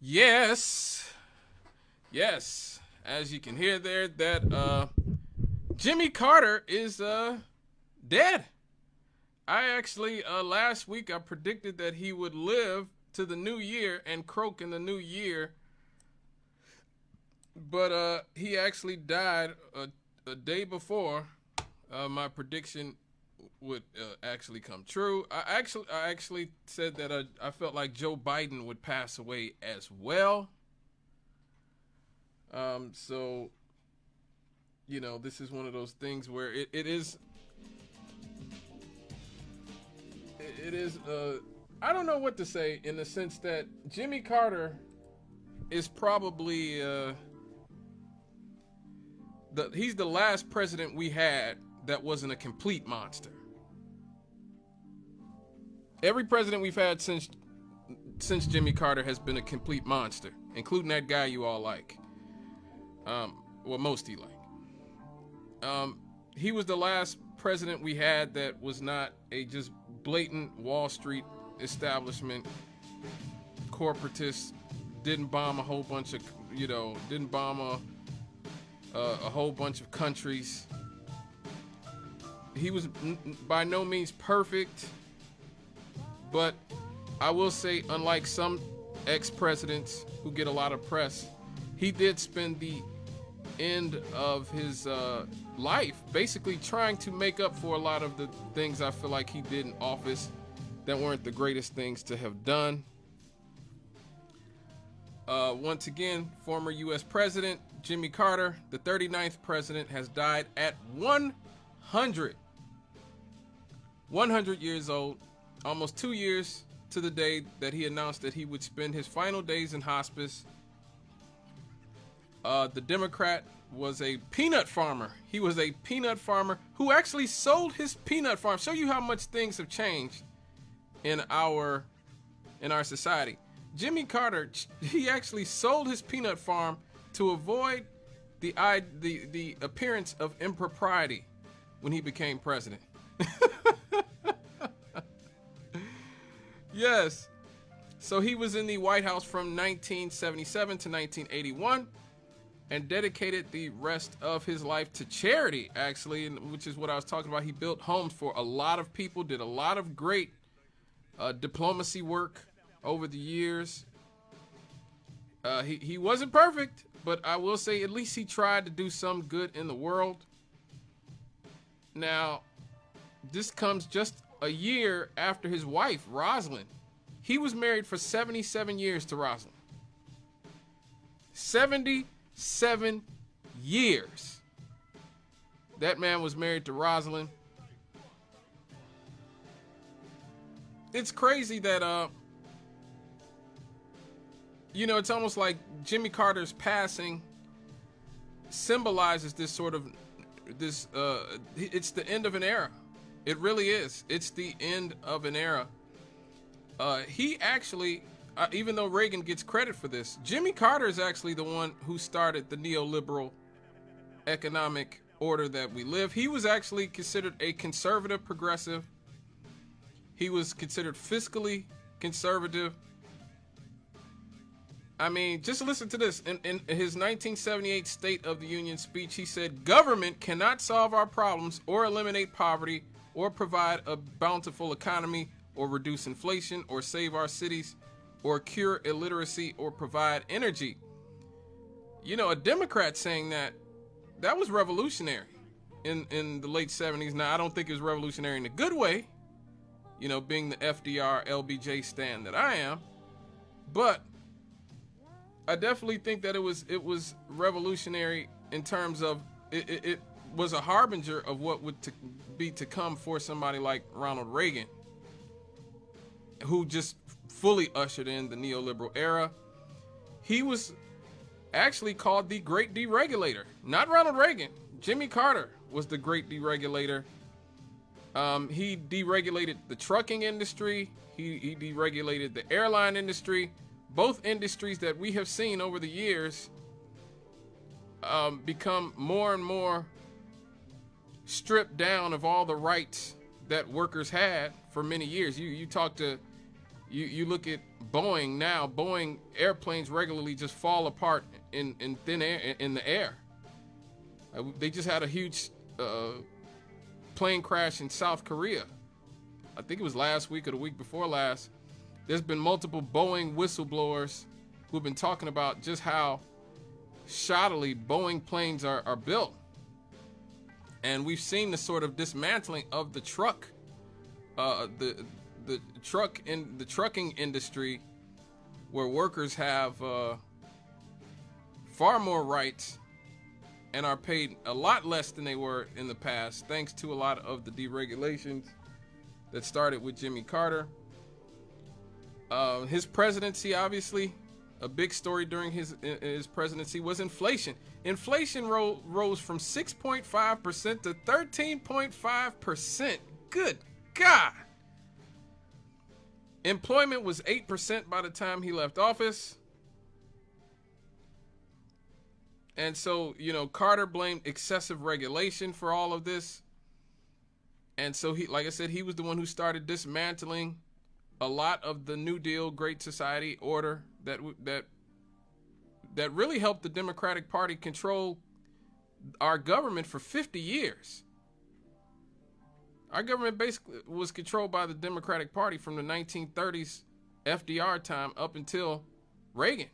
Yes, yes. As you can hear there, that Jimmy Carter is dead. I actually last week I predicted that he would live to the new year and croak in the new year, but he actually died a day before my prediction would actually come true. I actually said that I felt like Joe Biden would pass away as well. So this is one of those things where it is I don't know what to say, in the sense that Jimmy Carter is probably he's the last president we had that wasn't a complete monster. Every president we've had since Jimmy Carter has been a complete monster, including that guy you all like. Well, most of you like. He was the last president we had that was not a just blatant Wall Street establishment corporatist. Didn't bomb a whole bunch of, didn't bomb a whole bunch of countries. He was by no means perfect, but I will say, unlike some ex-presidents who get a lot of press, he did spend the end of his life basically trying to make up for a lot of the things I feel like he did in office that weren't the greatest things to have done. Once again, former U.S. President Jimmy Carter, the 39th president, has died at 100 years old, almost 2 years to the day that he announced that he would spend his final days in hospice. The Democrat was a peanut farmer. He was a peanut farmer who actually sold his peanut farm. Show you how much things have changed in our society. Jimmy Carter, he actually sold his peanut farm to avoid the appearance of impropriety when he became president. Yes. So he was in the White House from 1977 to 1981 and dedicated the rest of his life to charity, actually, which is what I was talking about. He built homes for a lot of people, did a lot of great diplomacy work over the years. He wasn't perfect, but I will say at least he tried to do some good in the world. Now, this comes just a year after his wife, Rosalind. He was married for 77 years to Rosalind. 77 years. That man was married to Rosalind. It's crazy that, it's almost like Jimmy Carter's passing symbolizes this sort of, it's the end of an era. It really is. It's the end of an era. He actually, even though Reagan gets credit for this, Jimmy Carter is actually the one who started the neoliberal economic order that we live. He was actually considered a conservative progressive. He was considered fiscally conservative. I mean, just listen to this. In his 1978 State of the Union speech, he said, "Government cannot solve our problems or eliminate poverty or provide a bountiful economy or reduce inflation or save our cities or cure illiteracy or provide energy." A Democrat saying that was revolutionary in the late 70s. Now, I don't think it was revolutionary in a good way, being the FDR, LBJ stan that I am. But I definitely think that it was revolutionary in terms of it was a harbinger of what would be to come for somebody like Ronald Reagan, who just fully ushered in the neoliberal era. He was actually called the Great Deregulator. Not Ronald Reagan. Jimmy Carter was the Great Deregulator. He deregulated the trucking industry. He deregulated the airline industry. Both industries that we have seen over the years become more and more stripped down of all the rights that workers had for many years. You talk to You look at Boeing now. Boeing airplanes regularly just fall apart in thin air, in the air. They just had a huge plane crash in South Korea. I think it was last week or the week before last. There's been multiple Boeing whistleblowers who've been talking about just how shoddily Boeing planes are built. And we've seen the sort of dismantling of the truck, the trucking industry, where workers have far more rights and are paid a lot less than they were in the past, thanks to a lot of the deregulations that started with Jimmy Carter. His presidency, obviously, a big story during his presidency was inflation. Inflation rose from 6.5% to 13.5%. Good God. Employment was 8% by the time he left office. And so, you know, Carter blamed excessive regulation for all of this. And so he, like I said, he was the one who started dismantling a lot of the New Deal, Great Society order that really helped the Democratic Party control our government for 50 years. Our government basically was controlled by the Democratic Party from the 1930s FDR time up until Reagan.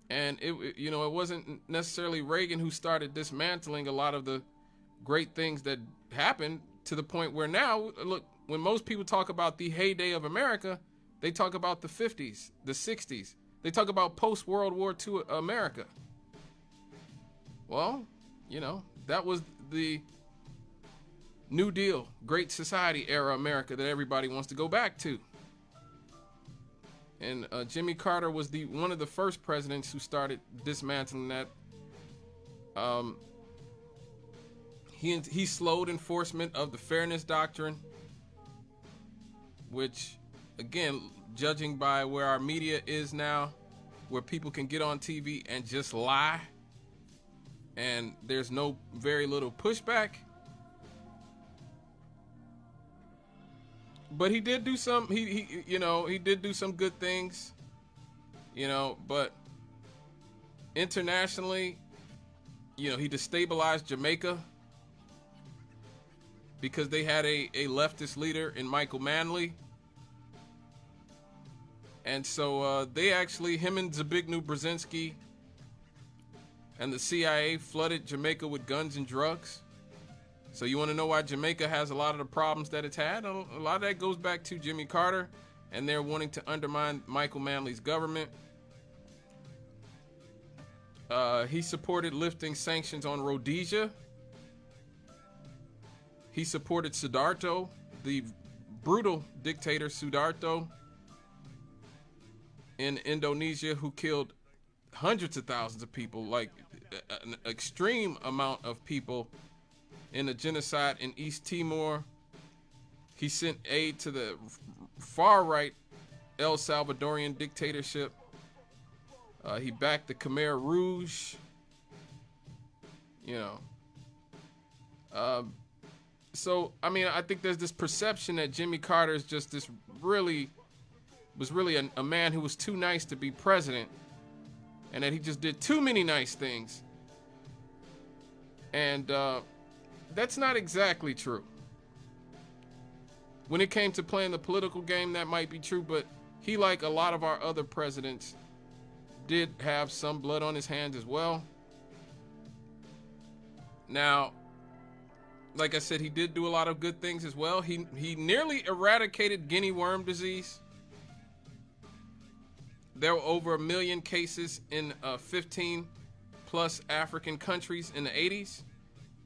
And it wasn't necessarily Reagan who started dismantling a lot of the great things that happened, to the point where now, look, when most people talk about the heyday of America, they talk about the 50s, the 60s. They talk about post-World War II America. Well, you know, that was the New Deal, Great Society era America that everybody wants to go back to. And Jimmy Carter was one of the first presidents who started dismantling that. He slowed enforcement of the Fairness Doctrine, which, again, judging by where our media is now, where people can get on TV and just lie, and there's very little pushback. But he did do some, he did do some good things, but internationally, he destabilized Jamaica because they had a leftist leader in Michael Manley. And so him and Zbigniew Brzezinski and the CIA flooded Jamaica with guns and drugs. So you want to know why Jamaica has a lot of the problems that it's had? A lot of that goes back to Jimmy Carter and they're wanting to undermine Michael Manley's government. He supported lifting sanctions on Rhodesia. He supported Sudarto, the brutal dictator Sudarto in Indonesia, who killed hundreds of thousands of people, like an extreme amount of people in a genocide in East Timor. He sent aid to the far-right El Salvadorian dictatorship. He backed the Khmer Rouge. So, I mean, I think there's this perception that Jimmy Carter is just this was really a man who was too nice to be president, and that he just did too many nice things. And that's not exactly true. When it came to playing the political game, that might be true, but he, like a lot of our other presidents, did have some blood on his hands as well. Now, like I said, he did do a lot of good things as well. He nearly eradicated guinea worm disease. There were over 1 million cases in 15 plus African countries in the 80s.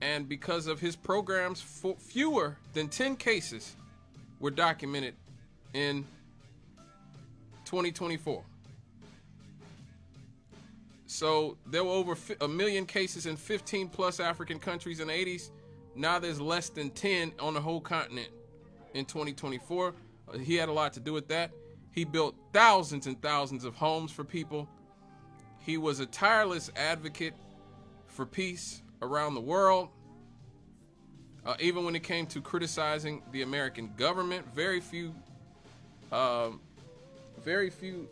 And because of his programs, fewer than 10 cases were documented in 2024. So there were over 1 million cases in 15 plus African countries in the 80s. Now there's less than 10 on the whole continent in 2024. He had a lot to do with that. He built thousands and thousands of homes for people. He was a tireless advocate for peace around the world. Even when it came to criticizing the American government, very few Very few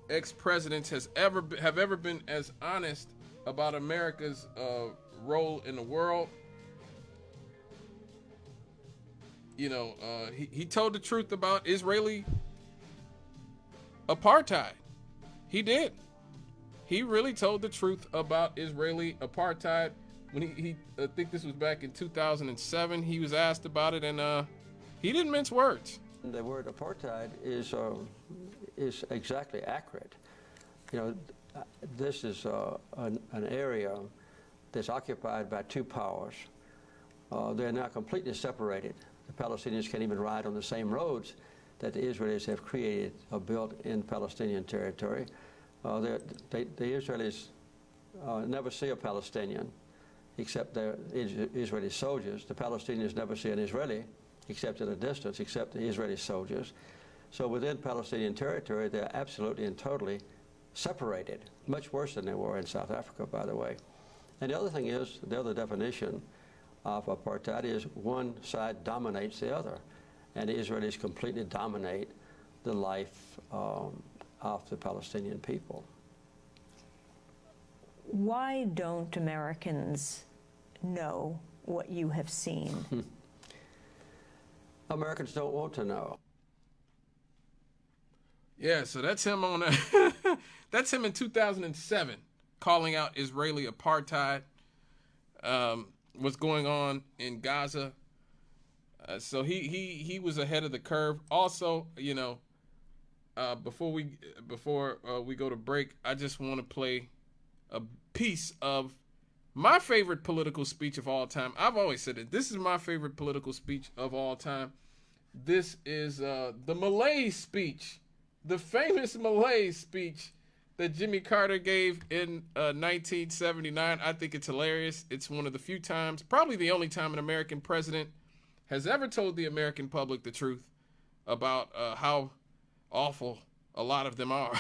ex-presidents have ever been as honest about America's role in the world. You know, he told the truth about Israeli apartheid. He did. He really told the truth about Israeli apartheid. When he I think this was back in 2007, he was asked about it, and he didn't mince words. The word apartheid is exactly accurate. You know, this is an area that's occupied by two powers. They're now completely separated. The Palestinians can't even ride on the same roads that the Israelis have created or built in Palestinian territory. The Israelis never see a Palestinian except their Israeli soldiers. The Palestinians never see an Israeli except at a distance, except the Israeli soldiers. So within Palestinian territory, they're absolutely and totally separated, much worse than they were in South Africa, by the way. And the other thing is, the other definition of apartheid is one side dominates the other, and the Israelis completely dominate the life of the Palestinian people. Why don't Americans know what you have seen? Americans don't want to know. Yeah, so that's him on that's him in 2007 calling out Israeli apartheid. What's going on in Gaza? So he was ahead of the curve. Also, you know, before we go to break, I just want to play a piece of my favorite political speech of all time. I've always said it. This is my favorite political speech of all time. This is the Malaise speech, the famous Malaise speech that Jimmy Carter gave in 1979. I think it's hilarious. It's one of the few times, probably the only time, an American president has ever told the American public the truth about how awful a lot of them are.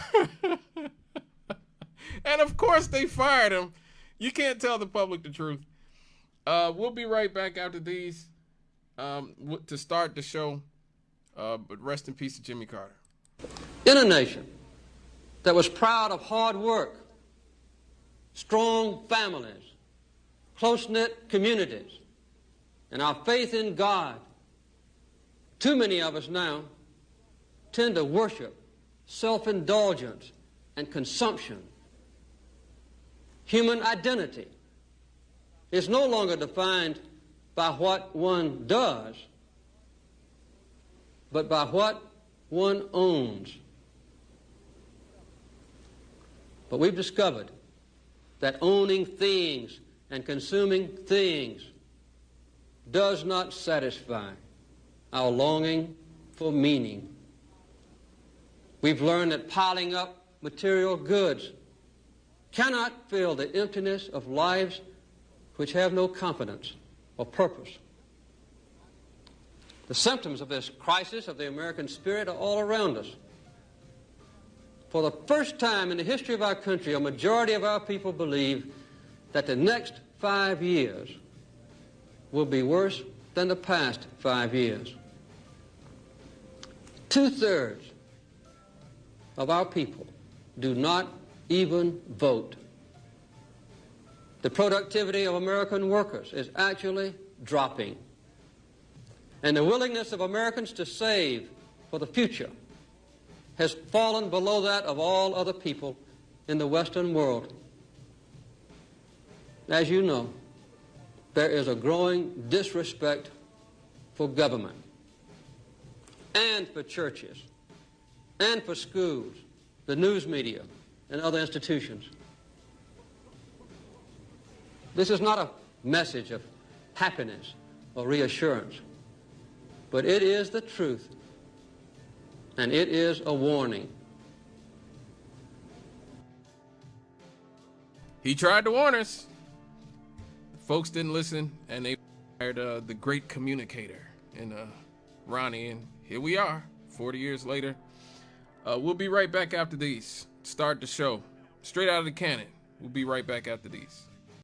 And of course they fired him. You can't tell the public the truth. We'll be right back after these to start the show. But rest in peace to Jimmy Carter. In a nation that was proud of hard work, strong families, close-knit communities, and our faith in God, too many of us now tend to worship self-indulgence and consumption. Human identity is no longer defined by what one does, but by what one owns. But we've discovered that owning things and consuming things does not satisfy our longing for meaning. We've learned that piling up material goods cannot fill the emptiness of lives which have no confidence or purpose. The symptoms of this crisis of the American spirit are all around us. For the first time in the history of our country, a majority of our people believe that the next 5 years will be worse than the past 5 years. 2/3 of our people do not even vote. The productivity of American workers is actually dropping. And the willingness of Americans to save for the future has fallen below that of all other people in the Western world. As you know, there is a growing disrespect for government and for churches and for schools, the news media, and other institutions. This is not a message of happiness or reassurance, but it is the truth, and it is a warning. He tried to warn us. Folks didn't listen, and they hired the great communicator in Ronnie, and here we are, 40 years later. We'll be right back after these. Start the show. Straight out of the cannon. We'll be right back after these.